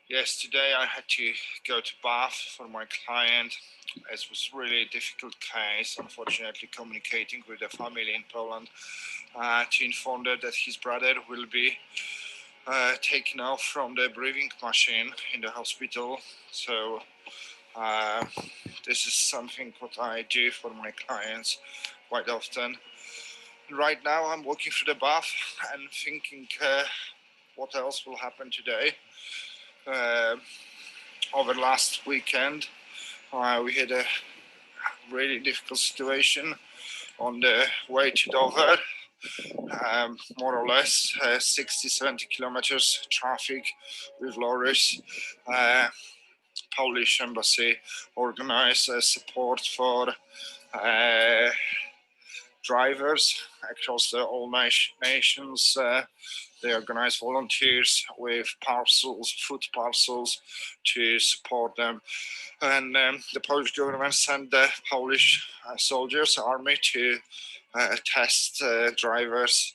Yes, today I had to go to Bath for my client. It was really a difficult case, unfortunately, communicating with the family in Poland to inform them that his brother will be taken off from the breathing machine in the hospital. So uh, this is something what I do for my clients quite often. Right now I'm walking through the Bath and thinking what else will happen today. Uh, Over last weekend, we had a really difficult situation on the way to Dover. More or less 60, 70 kilometers traffic with lorries. Uh, Polish embassy organized support for uh, drivers across the all nations. They organize volunteers with parcels, food parcels, to support them. And the Polish government sent the Polish soldiers, army, to test drivers.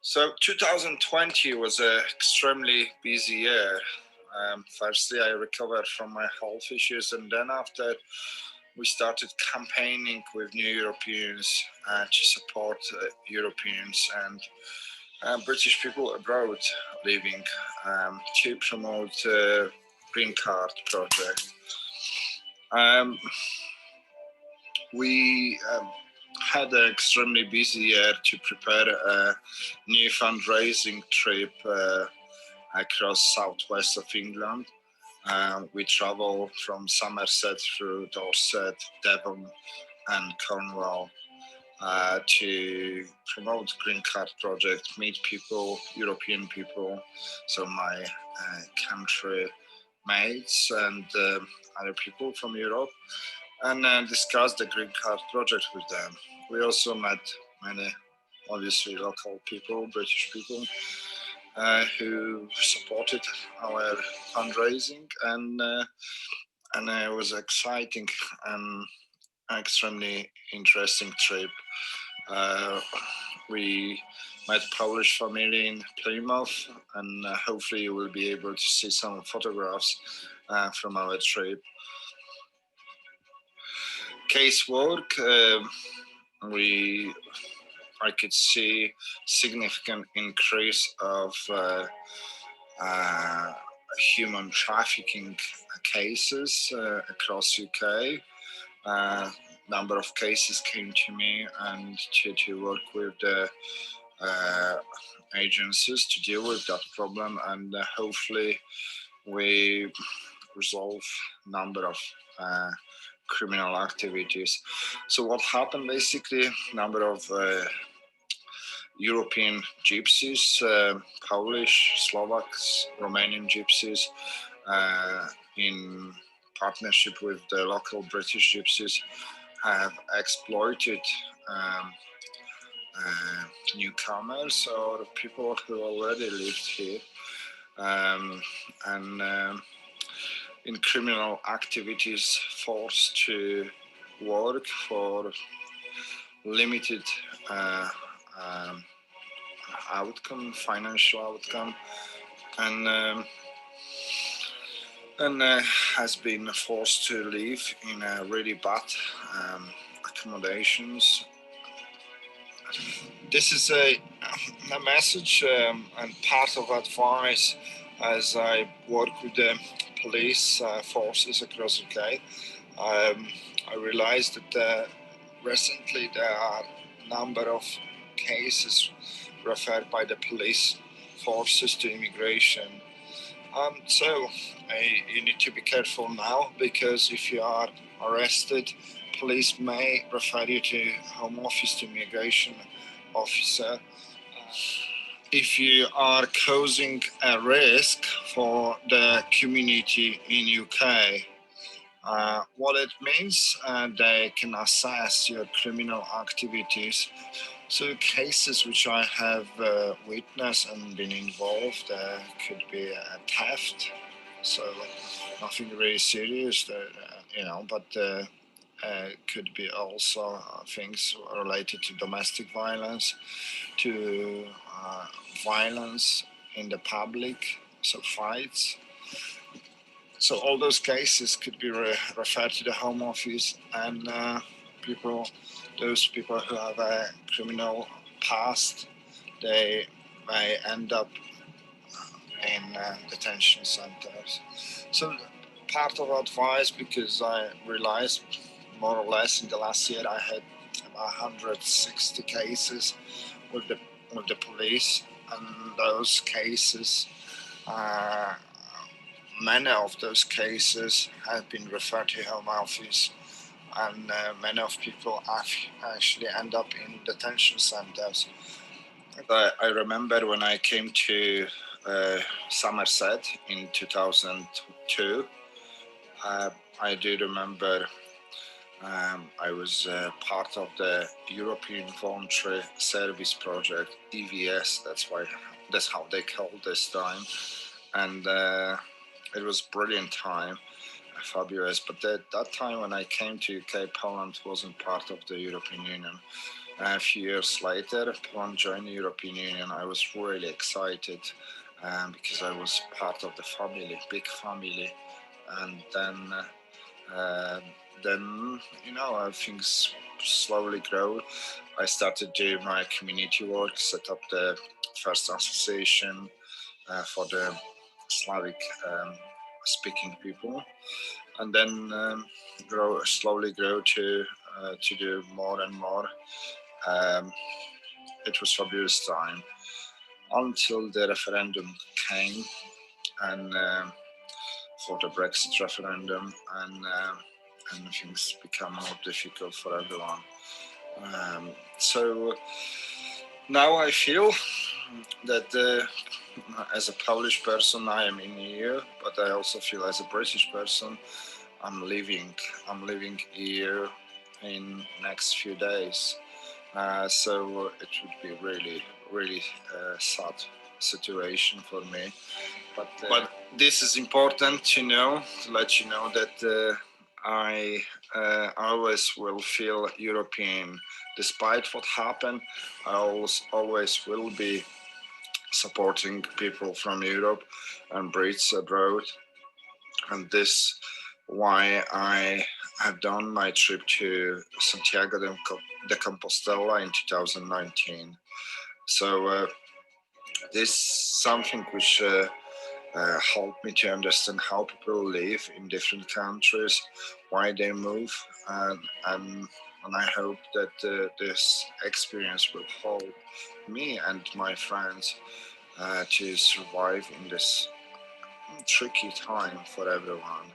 So 2020 was an extremely busy year. Firstly, I recovered from my health issues, and then after we started campaigning with new Europeans to support Europeans and British people abroad living to promote green card project. Um, we had an extremely busy year to prepare a new fundraising trip across southwest of England. We travel from Somerset through Dorset, Devon, and Cornwall to promote Green Card project, meet people, European people, so my country mates and other people from Europe, and discuss the Green Card project with them. We also met many, obviously, local people, British people, who supported our fundraising, and it was exciting and extremely interesting trip. Uh, we met Polish family in Plymouth, and hopefully you will be able to see some photographs from our trip. Casework, we I could see significant increase of uh, human trafficking cases across UK. Number of cases came to me and to work with the uh, agencies to deal with that problem, and hopefully we resolve number of criminal activities. So what happened basically? Number of European gypsies, Polish, Slovaks, Romanian gypsies, in partnership with the local British gypsies, have exploited um, uh, newcomers or people who already lived here, um, and in criminal activities forced to work for limited uh, um, outcome, financial outcome, and has been forced to live in really bad um, accommodations. This is a message and part of advice as I work with the police forces across UK. I realized that recently there are a number of cases referred by the police forces to immigration. So you need to be careful now, because if you are arrested, police may refer you to Home Office, to immigration officer. If you are causing a risk for the community in UK, what it means, they can assess your criminal activities. So cases which I have witnessed and been involved, could be a theft, so nothing really serious, but could be also things related to domestic violence, to violence in the public, so fights, So all those cases could be referred to the Home Office, and those people who have a criminal past, they may end up in detention centers. So part of advice, because I realized more or less in the last year I had about 160 cases with the police, and those cases, many of those cases have been referred to Home Office, and many of people actually end up in detention centers. I remember when I came to Somerset in 2002, I do remember I was part of the European Voluntary Service Project, EVS, that's how they call this time. And it was a brilliant time, fabulous. But that time when I came to UK, Poland wasn't part of the European Union. A few years later, Poland joined the European Union. I was really excited because I was part of the family, big family. And then things slowly grow. I started doing my community work, set up the first association for the Slavic speaking people, and then slowly grow to do more and more. It was fabulous time until the referendum came, and for the Brexit referendum, and things become more difficult for everyone. So now I feel that as a Polish person, I am in EU, but I also feel as a British person, I'm leaving EU in next few days. So it would be really sad situation for me. But this is important to know, to let you know that I always will feel European. Despite what happened, I always will be supporting people from Europe and Brits abroad. And this why I have done my trip to Santiago de Compostela in 2019. So this is something which helped me to understand how people live in different countries, why they move, and I hope that this experience will help me and my friends to survive in this tricky time for everyone.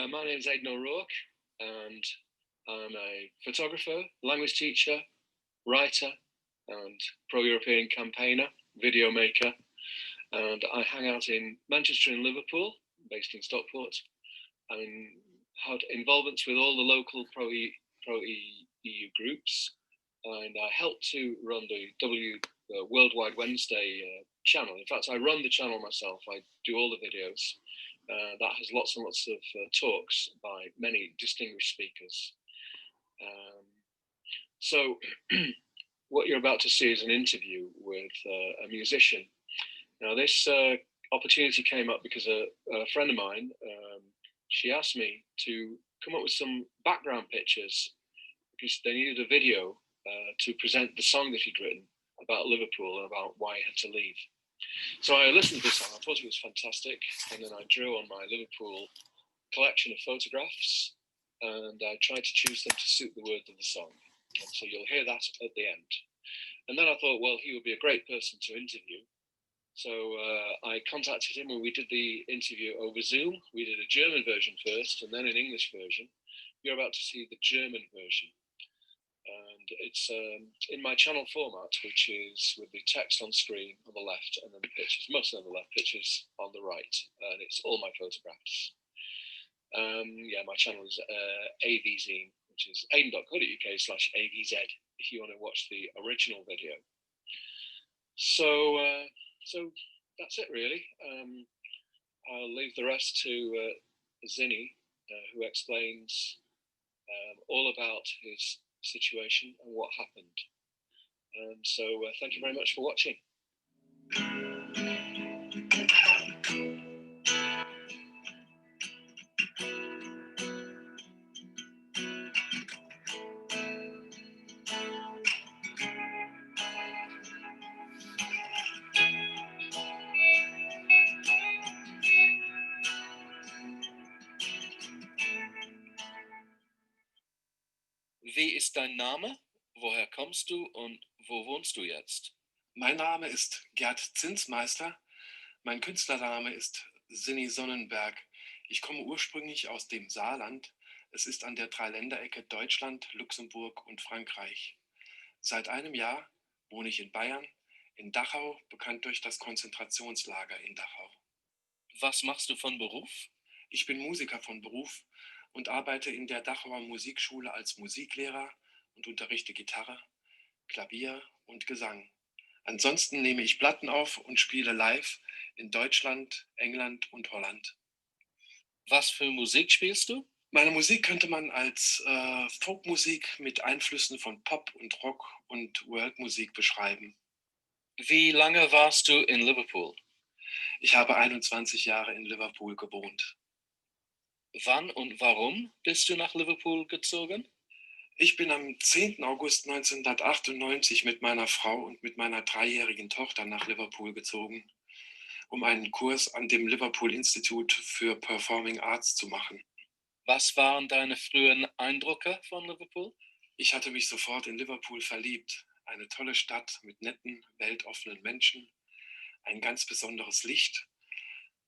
My name is Aidan O'Rourke, and I'm a photographer, language teacher, writer, and pro-European campaigner, video maker. And I hang out in Manchester and Liverpool, based in Stockport. I had involvements with all the local pro-EU groups, and I helped to run the Worldwide Wednesday channel. In fact, I run the channel myself. I do all the videos. That has lots and lots of talks by many distinguished speakers. So what you're about to see is an interview with a musician. Now this opportunity came up because a friend of mine, she asked me to come up with some background pictures because they needed a video to present the song that he'd written about Liverpool and about why he had to leave. So I listened to the song, I thought it was fantastic, and then I drew on my Liverpool collection of photographs, and I tried to choose them to suit the words of the song. And so you'll hear that at the end. And then I thought, well, he would be a great person to interview. So I contacted him and we did the interview over Zoom. We did a German version first and then an English version. You're about to see the German version. And it's in my channel format, which is with the text on screen on the left and then the pictures, mostly on the left, pictures on the right. And it's all my photographs. My channel is AVZine, which is aidan.co.uk/AVZ if you want to watch the original video. So that's it really. I'll leave the rest to Zinney, who explains all about his situation and what happened. So thank you very much for watching. Wie ist dein Name? Woher kommst du und wo wohnst du jetzt? Mein Name ist Gerd Zinsmeister. Mein Künstlername ist Zinney Sonnenburg. Ich komme ursprünglich aus dem Saarland. Es ist an der Dreiländerecke Deutschland, Luxemburg und Frankreich. Seit einem Jahr wohne ich in Bayern, in Dachau, bekannt durch das Konzentrationslager in Dachau. Was machst du von Beruf? Ich bin Musiker von Beruf und arbeite in der Dachauer Musikschule als Musiklehrer und unterrichte Gitarre, Klavier und Gesang. Ansonsten nehme ich Platten auf und spiele live in Deutschland, England und Holland. Was für Musik spielst du? Meine Musik könnte man als Folkmusik mit Einflüssen von Pop und Rock und Worldmusik beschreiben. Wie lange warst du in Liverpool? Ich habe 21 Jahre in Liverpool gewohnt. Wann und warum bist du nach Liverpool gezogen? Ich bin am 10. August 1998 mit meiner Frau und mit meiner 3-jährigen Tochter nach Liverpool gezogen, um einen Kurs an dem Liverpool Institute für Performing Arts zu machen. Was waren deine frühen Eindrücke von Liverpool? Ich hatte mich sofort in Liverpool verliebt. Eine tolle Stadt mit netten, weltoffenen Menschen, ein ganz besonderes Licht,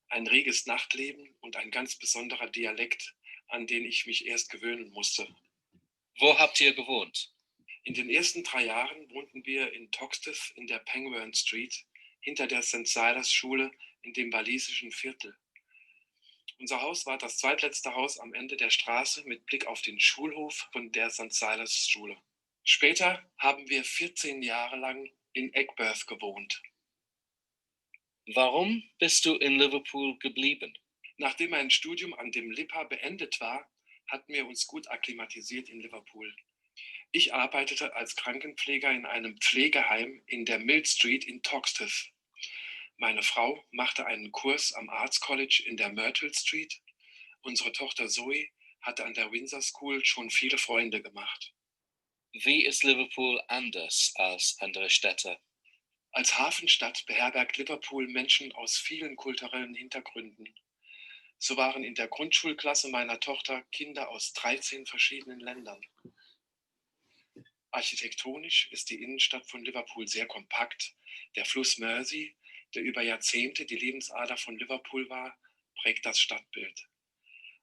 ein reges Nachtleben und ein ganz besonderer Dialekt, an den ich mich erst gewöhnen musste. Wo habt ihr gewohnt? In den ersten 3 Jahren wohnten wir in Toxteth in der Pangbourne Street, hinter der St. Silas Schule in dem walisischen Viertel. Unser Haus war das zweitletzte Haus am Ende der Straße mit Blick auf den Schulhof von der St. Silas Schule. Später haben wir 14 Jahre lang in Aigburth gewohnt. Warum bist du in Liverpool geblieben? Nachdem mein Studium an dem LIPA beendet war, hatten wir uns gut akklimatisiert in Liverpool. Ich arbeitete als Krankenpfleger in einem Pflegeheim in der Mill Street in Toxteth. Meine Frau machte einen Kurs am Arts College in der Myrtle Street. Unsere Tochter Zoe hatte an der Windsor School schon viele Freunde gemacht. Wie ist Liverpool anders als andere Städte? Als Hafenstadt beherbergt Liverpool Menschen aus vielen kulturellen Hintergründen. So waren in der Grundschulklasse meiner Tochter Kinder aus 13 verschiedenen Ländern. Architektonisch ist die Innenstadt von Liverpool sehr kompakt. Der Fluss Mersey, der über Jahrzehnte die Lebensader von Liverpool war, prägt das Stadtbild.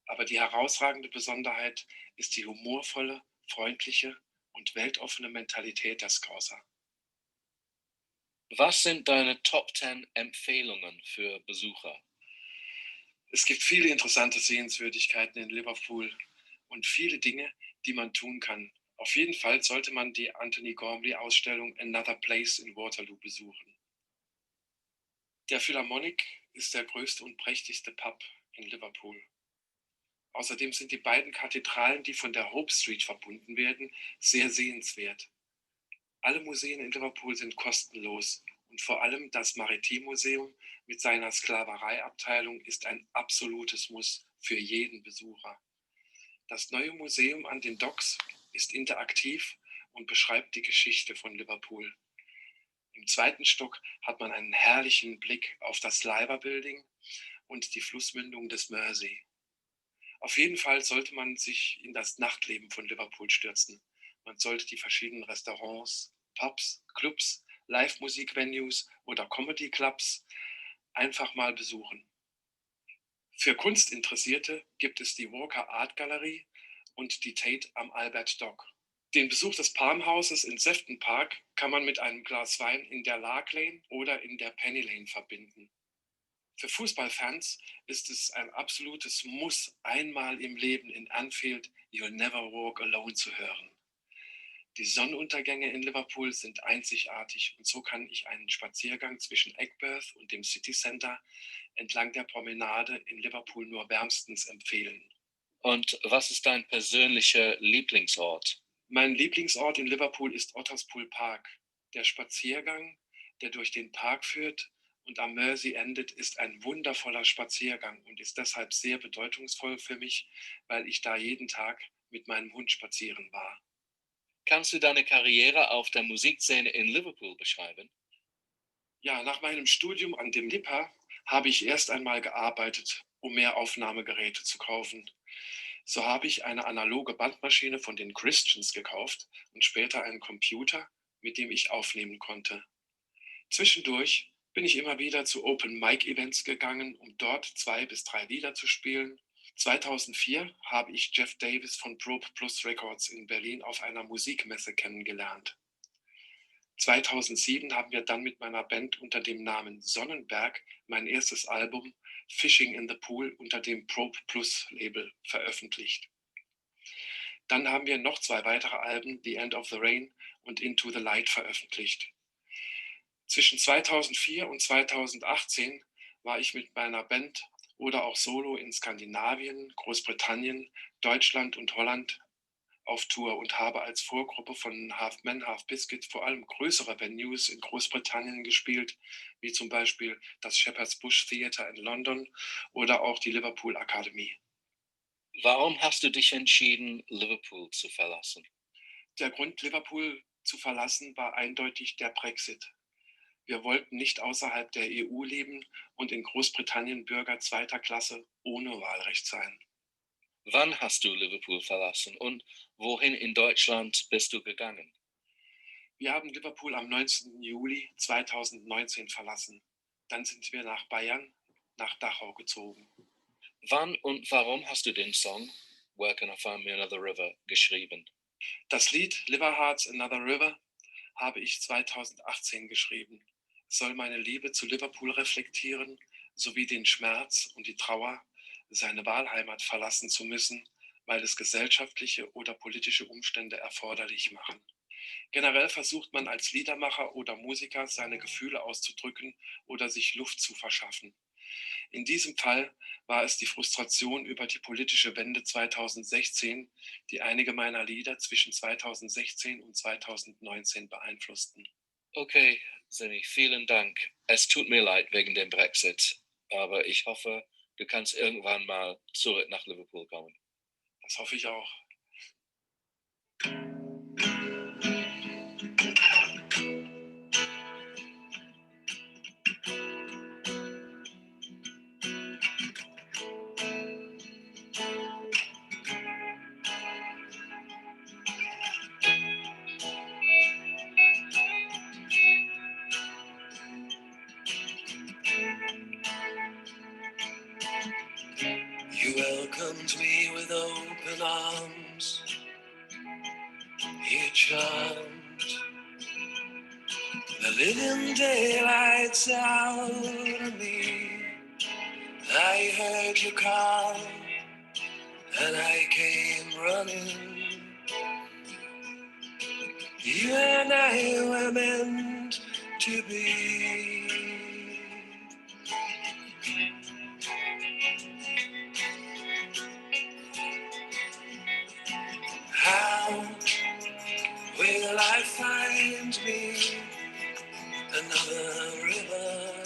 Aber die herausragende Besonderheit ist die humorvolle, freundliche und weltoffene Mentalität der Scouser. Was sind deine Top 10 Empfehlungen für Besucher? Es gibt viele interessante Sehenswürdigkeiten in Liverpool und viele Dinge, die man tun kann. Auf jeden Fall sollte man die Anthony Gormley-Ausstellung Another Place in Waterloo besuchen. Der Philharmonic ist der größte und prächtigste Pub in Liverpool. Außerdem sind die beiden Kathedralen, die von der Hope Street verbunden werden, sehr sehenswert. Alle Museen in Liverpool sind kostenlos und vor allem das Maritimmuseum mit seiner Sklavereiabteilung ist ein absolutes Muss für jeden Besucher. Das neue Museum an den Docks ist interaktiv und beschreibt die Geschichte von Liverpool. Im 2. Stock hat man einen herrlichen Blick auf das Liver Building und die Flussmündung des Mersey. Auf jeden Fall sollte man sich in das Nachtleben von Liverpool stürzen. Man sollte die verschiedenen Restaurants, Pubs, Clubs, Live-Musik-Venues oder Comedy-Clubs einfach mal besuchen. Für Kunstinteressierte gibt es die Walker Art Gallery und die Tate am Albert Dock. Den Besuch des Palmhauses in Sefton Park kann man mit einem Glas Wein in der Lark Lane oder in der Penny Lane verbinden. Für Fußballfans ist es ein absolutes Muss, einmal im Leben in Anfield You'll Never Walk Alone zu hören. Die Sonnenuntergänge in Liverpool sind einzigartig und so kann ich einen Spaziergang zwischen Aigburth und dem City Centre entlang der Promenade in Liverpool nur wärmstens empfehlen. Und was ist dein persönlicher Lieblingsort? Mein Lieblingsort in Liverpool ist Otterspool Park. Der Spaziergang, der durch den Park führt und am Mersey endet, ist ein wundervoller Spaziergang und ist deshalb sehr bedeutungsvoll für mich, weil ich da jeden Tag mit meinem Hund spazieren war. Kannst du deine Karriere auf der Musikszene in Liverpool beschreiben? Ja, nach meinem Studium an dem LIPA habe ich erst einmal gearbeitet, um mehr Aufnahmegeräte zu kaufen. So habe ich eine analoge Bandmaschine von den Christians gekauft und später einen Computer, mit dem ich aufnehmen konnte. Zwischendurch bin ich immer wieder zu Open-Mic-Events gegangen, um dort 2 bis 3 Lieder zu spielen. 2004 habe ich Jeff Davis von Probe Plus Records in Berlin auf einer Musikmesse kennengelernt. 2007 haben wir dann mit meiner Band unter dem Namen Sonnenberg mein erstes Album Fishing in the Pool unter dem Probe Plus Label veröffentlicht. Dann haben wir noch 2 weitere Alben, The End of the Rain und Into the Light, veröffentlicht. Zwischen 2004 und 2018 war ich mit meiner Band oder auch solo in Skandinavien, Großbritannien, Deutschland und Holland auf Tour und habe als Vorgruppe von Half Men, Half Biscuit vor allem größere Venues in Großbritannien gespielt, wie zum Beispiel das Shepherd's Bush Theatre in London oder auch die Liverpool Academy. Warum hast du dich entschieden, Liverpool zu verlassen? Der Grund, Liverpool zu verlassen, war eindeutig der Brexit. Wir wollten nicht außerhalb der EU leben und in Großbritannien Bürger zweiter Klasse ohne Wahlrecht sein. Wann hast du Liverpool verlassen und wohin in Deutschland bist du gegangen? Wir haben Liverpool am 19. Juli 2019 verlassen. Dann sind wir nach Bayern, nach Dachau gezogen. Wann und warum hast du den Song Where Can I Find Me Another River geschrieben? Das Lied Liver Hearts Another River habe ich 2018 geschrieben. Es soll meine Liebe zu Liverpool reflektieren, sowie den Schmerz und die Trauer, seine Wahlheimat verlassen zu müssen, weil es gesellschaftliche oder politische Umstände erforderlich machen. Generell versucht man als Liedermacher oder Musiker seine Gefühle auszudrücken oder sich Luft zu verschaffen. In diesem Fall war es die Frustration über die politische Wende 2016, die einige meiner Lieder zwischen 2016 und 2019 beeinflussten. Okay, Zinney, vielen Dank. Es tut mir leid wegen dem Brexit, aber ich hoffe, du kannst irgendwann mal zurück nach Liverpool kommen. Das hoffe ich auch. You welcomed me with open arms. You charmed the living daylights out of me. I heard you call, and I came running. You and I were meant to be. How will I find me another river?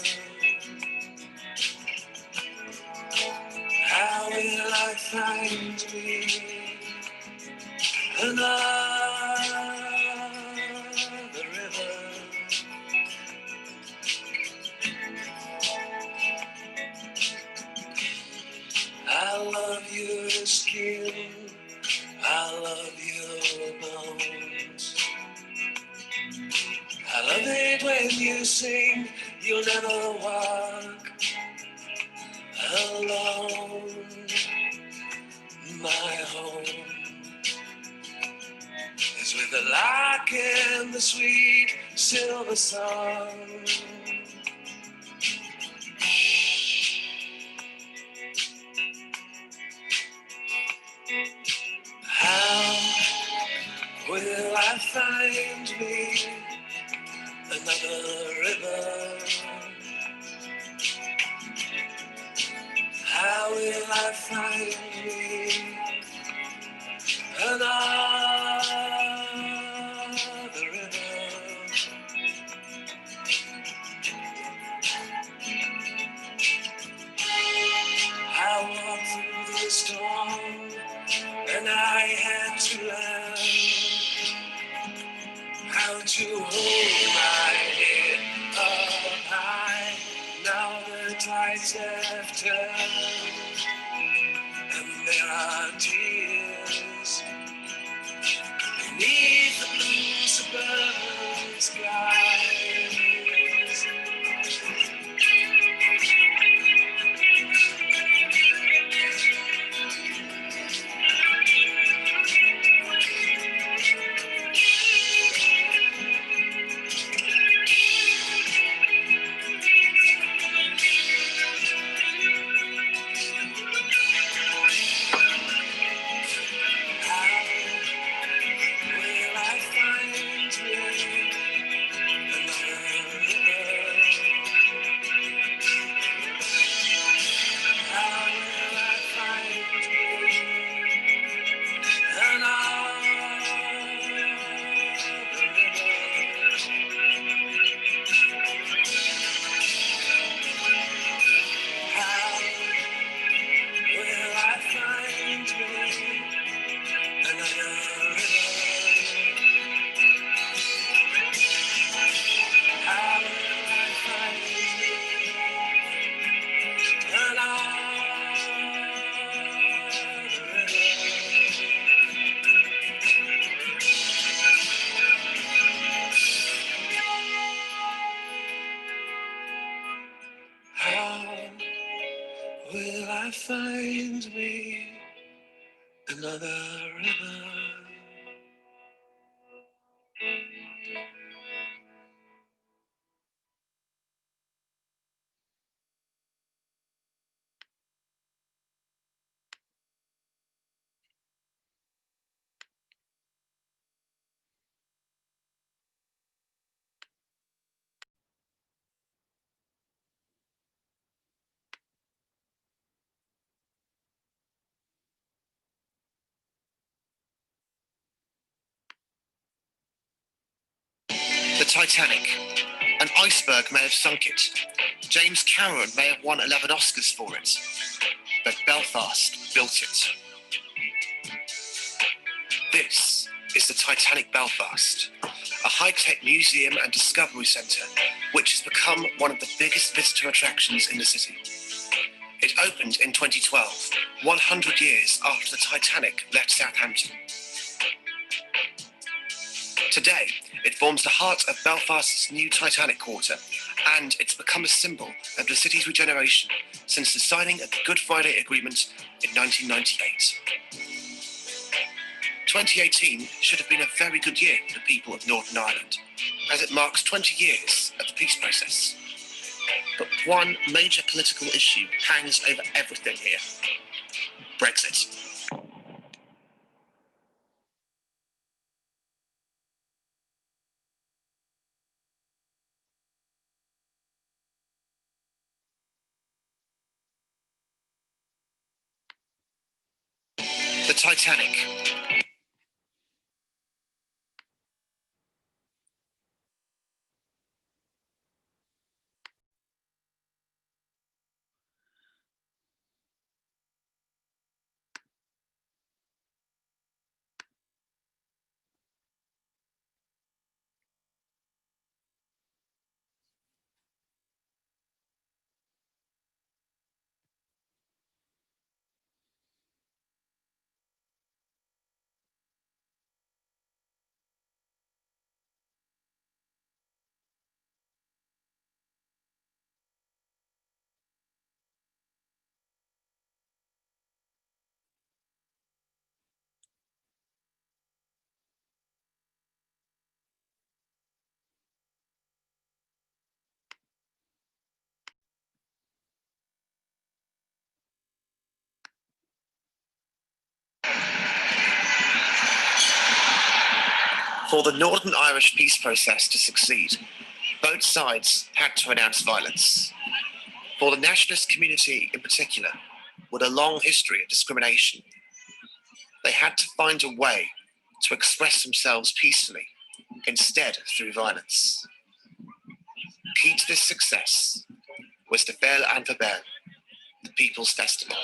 How will I find me another river? I love your skin, I love your bones. I love it when you sing, you'll never walk alone. My home is with the lark and the sweet silver song. How will I find me another river? How will I find me and I had to learn how to hold my head up high. Now the tides have turned, and there are tears beneath the blue suburban skies. Will I find me another river? The Titanic. An iceberg may have sunk it. James Cameron may have won 11 Oscars for it. But Belfast built it. This is the Titanic Belfast, a high-tech museum and discovery centre which has become one of the biggest visitor attractions in the city. It opened in 2012, 100 years after the Titanic left Southampton. Today, it forms the heart of Belfast's new Titanic Quarter, and it's become a symbol of the city's regeneration since the signing of the Good Friday Agreement in 1998. 2018 should have been a very good year for the people of Northern Ireland, as it marks 20 years of the peace process. But one major political issue hangs over everything here: Brexit. The Titanic. For the Northern Irish peace process to succeed, both sides had to renounce violence. For the nationalist community in particular, with a long history of discrimination, they had to find a way to express themselves peacefully instead through violence. Key to this success was the Bell and the Bell, the People's Festival.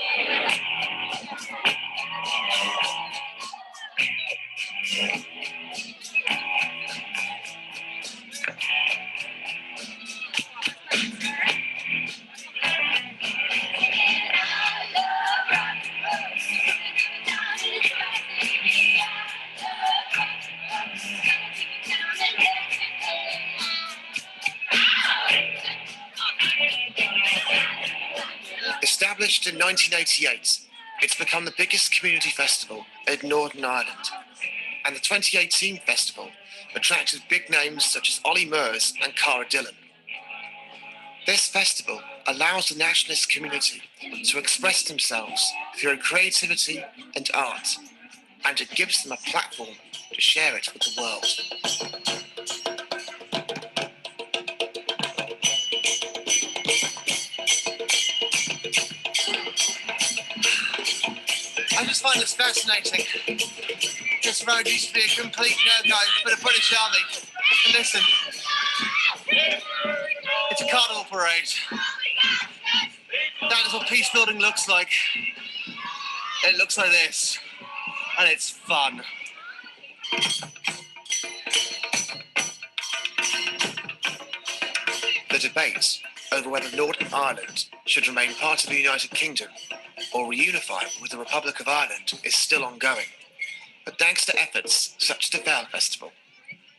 1988, it's become the biggest community festival in Northern Ireland, and the 2018 festival attracted big names such as Ollie Murs and Cara Dillon. This festival allows the nationalist community to express themselves through creativity and art, and it gives them a platform to share it with the world. I just find this fascinating. This road used to be a complete no-go for the British Army. And listen, it's a carnival parade. That is what peace building looks like. It looks like this, and it's fun. The debate over whether Northern Ireland should remain part of the United Kingdom or reunify with the Republic of Ireland is still ongoing. But thanks to efforts such as the Fair Festival,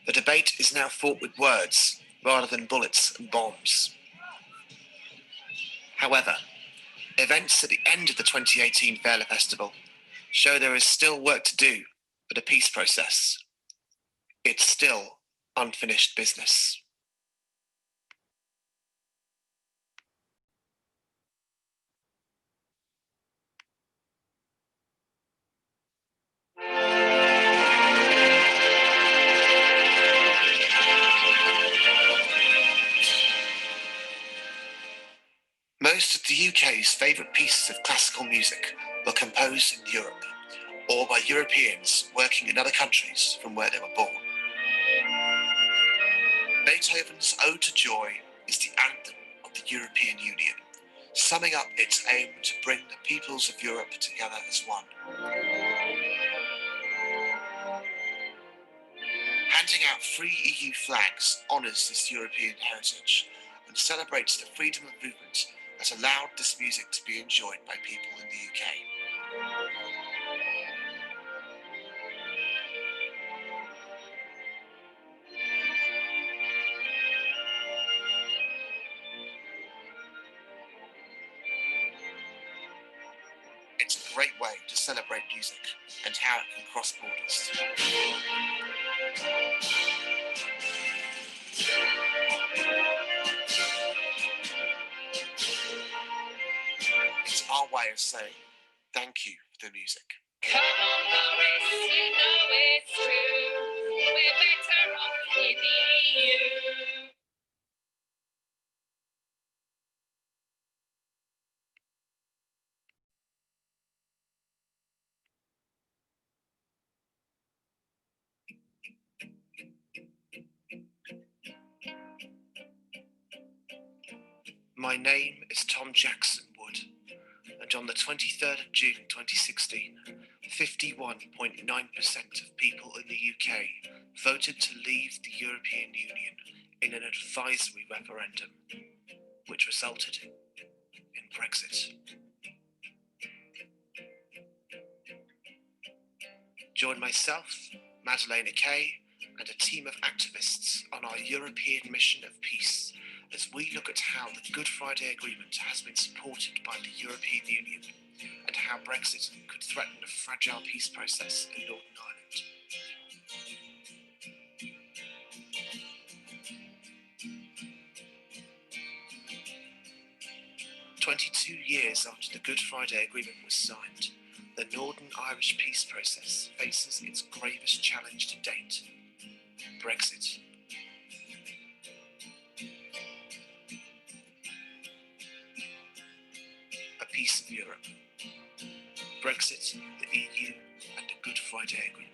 the debate is now fought with words rather than bullets and bombs. However, events at the end of the 2018 Fair Festival show there is still work to do for the peace process. It's still unfinished business. Most of the UK's favourite pieces of classical music were composed in Europe, or by Europeans working in other countries from where they were born. Beethoven's Ode to Joy is the anthem of the European Union, summing up its aim to bring the peoples of Europe together as one. Handing out free EU flags honours this European heritage and celebrates the freedom of movement that allowed this music to be enjoyed by people in the UK. It's a great way to celebrate music and how it can cross borders. It's our way of saying thank you for the music. Come on, Boris, you know it's true. We're better off in the EU. My name is Tom Jackson Wood, and on the 23rd of June 2016, 51.9% of people in the UK voted to leave the European Union in an advisory referendum, which resulted in Brexit. Join myself, Madeleine Kay, and a team of activists on our European mission of peace as we look at how the Good Friday Agreement has been supported by the European Union and how Brexit could threaten a fragile peace process in Northern Ireland. "22 years after the Good Friday Agreement was signed, the Northern Irish peace process faces its gravest challenge to date, Brexit. A piece of Europe, Brexit, the EU, and the Good Friday Agreement.